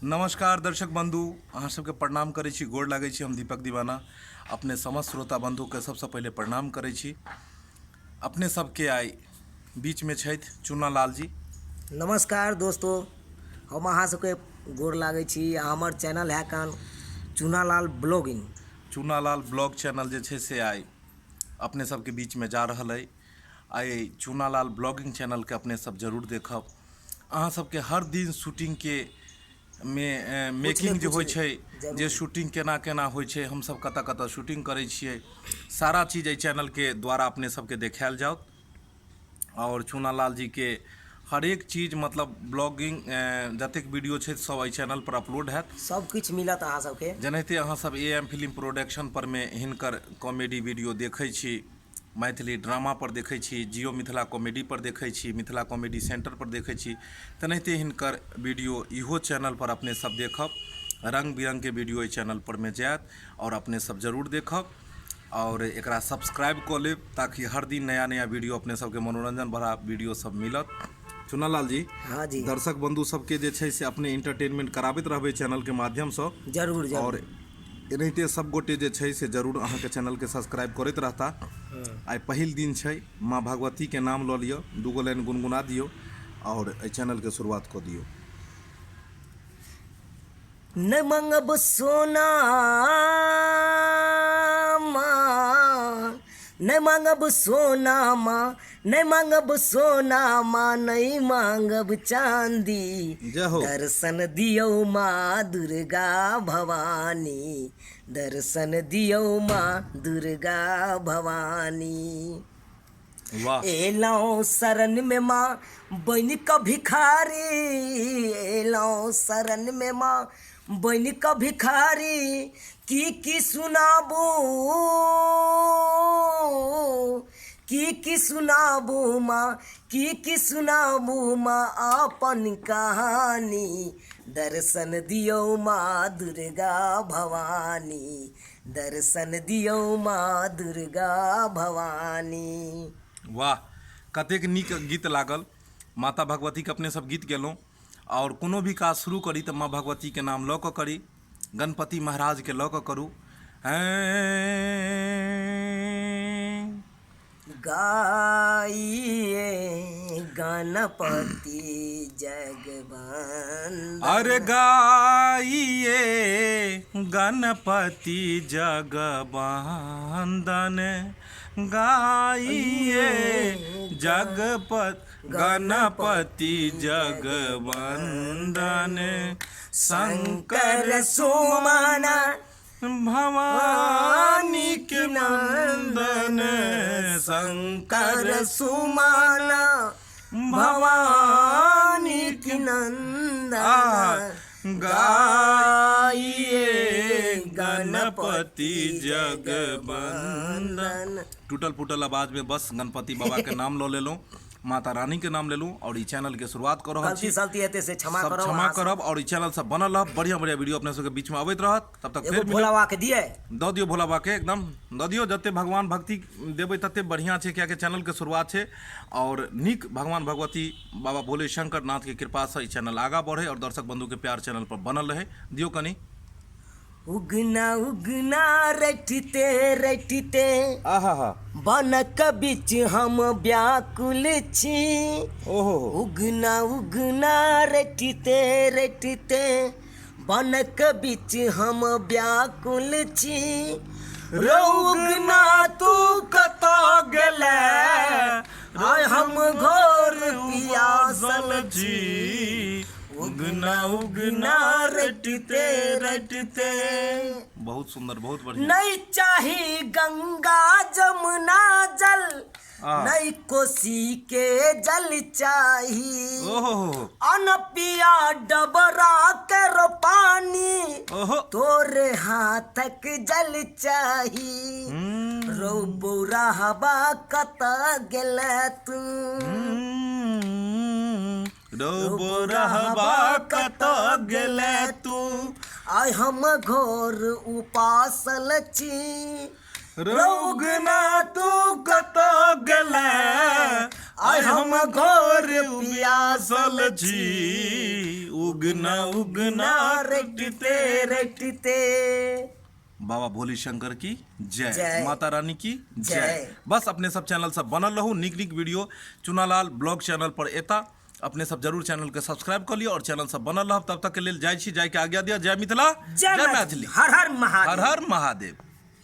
नमस्कार दर्शक बंधु, अहाँ सबके प्रणाम करै छी, गोड़ लागै छी। हम दीपक दीवाना अपने समस्त श्रोता बंधु के सबसे पहले प्रणाम करै छी। अपने सबके आइ बीच में छथि चूना लाल जी। नमस्कार दोस्तों, हम अहाँ सबके गोड़ लागै छी। हमर चैनल है कान Chunalal blogging. Chunalal blog channel जे छै से आइ अपने सबके बीच में जा रहल अइ। आइ चूनालाल ब्लॉगिंग चैनल के अपने सब जरूर देखब। अहाँ सबके हर दिन शूटिंग के मेकिंग जो होइ छै, जे शूटिंग केना केना होइ छै, हम सब कतऽ कतऽ शूटिंग करै छियै, सारा चीज एहि चैनल के द्वारा अपने सबके देखायल जाओत। और चूनालाल जी के हर एक चीज मतलब ब्लॉगिंग जतेक वीडियो छै सब एहि चैनल पर अपलोड हैत। सब किछ मिलत अहाँ सबके। जेनाहिते अहाँ सब AM फिल्म प्रोडक्शन पर में हिनकर कॉमेडी वीडियो देखै छी, मैथिली ड्रामा पर देखै छी, जियो मिथिला कॉमेडी पर देखै छी, मिथिला कॉमेडी सेंटर पर देखै छी, तेनाहिते हिनकर वीडियो इहो चैनल पर अपने सब देखब। रंग बिरंग के वीडियो एहि चैनल पर में जायत और अपने सब जरूर देखब और एकरा सब्सक्राइब कऽ लेब, ताकि हर दिन नया नया वीडियो अपने सबके मनोरंजन भरा वीडियो सब मिलत। चूनालाल जी, हाँ जी, दर्शक बंधु सबके जे छै से अपने इंटरटेनमेंट कराबैत रहबै चैनल के माध्यम से। जरूर जरूर। और एनाहिते सब गोटे जे छै से जरूर अहाँ के चैनल के सब्सक्राइब करैत रहता। आइ पहिल दिन छै, माँ भगवती के नाम लऽ लियो, दूगो लाइन गुनगुना दियो और एहि चैनल के शुरुआत कऽ दियो। न मंगब सोना माँ, न मांगब सोना माँ, न मांगब सोना माँ, नहीं मांगब चांदी। जय हो। दर्शन दियो माँ दुर्गा भवानी, दर्शन दियो माँ दुर्गा भवानी। वाह। एलौं शरण में माँ बन का भिखारी, एलौं शरण में माँ बन का भिखारी। की सुनाबू, की सुनाबू माँ, की सुनाबू माँ अपन कहानी। दर्शन दियो माँ दुर्गा भवानी, दर्शन दियो माँ दुर्गा भवानी। वाह, कतेक नीक गीत लागल। माता भगवती के अपने सब गीत गेलहुँ और कोनो भी काज शुरू करी तऽ माँ भगवती के नाम लऽ कऽ करी, गणपति महाराज के लऽ कऽ करू। गाइए गणपति जगवंदन, अरे गाइए गणपति जगवंदन, गाइए गणपति जगवंदन। शंकर सुमन भवानी के नंदन, शंकर सुमन भवानी की नंदन। गाइए गणपति जगवंदन। टूटल फूटल आवाज में बस गणपति बाबा के नाम लो ले लूँ, माता रानी के नाम ले लूँ और ई चैनल के शुरुआत कर रहल छी। से क्षमा करब और ई चैनल सब बनल रह, बढ़िया बढ़िया वीडियो अपने सबके बीच में अबैत रहत। तब तक फिर भोला बाबा के दिए दऽ दियो, भोला बाबा के एकदम दऽ दियो। जते भगवान भक्ति देबै तते बढ़िया छै, कियाकि चैनल के शुरुआत छै और नीक भगवान भगवती बाबा भोले शंकर नाथ के कृपा से ई चैनल आगा बढ़े और दर्शक बंधु के प्यार चैनल पर बनल रहे। दियो कनी। उगना उगना रटते रटते आहा बनक बीच हम व्याकुल छी। ओहो। उगना उगना रटते रटते बनक बीच हम व्याकुल छी। उगना तू कतऽ गेले, आय हम घोर पियासल छी। उगना उगना रटते रटते। बहुत सुंदर, बहुत बढ़िया। नहीं चाही गंगा जमुना जल, नहीं कोसी के जल चाही। अनपिया डबरा के रो पानी, तोरे हाथक जल चाही। रो बुरा हवा कता गेले तू, रहबा कतऽ गेले तू। आय हम घोर उपासल छी। उगना तू कतऽ गेले, आय हम घोर प्यासल छी उगना उगना रटते रटते। बाबा भोले शंकर की जय, जय। माता रानी की जय। जय। बस अपने सब चैनल सब बनल रहू, निक निक वीडियो चुनालाल ब्लॉग चैनल पर एता, अपने सब जरूर चैनल के सब्सक्राइब कर लियो और चैनल सब बनल रह। तब तक के लेल जाय छी, जाय के आज्ञा दिया। जय मिथिला, जय मैथिली, मैथिली, हर हर महादेव। हर हर महादेव।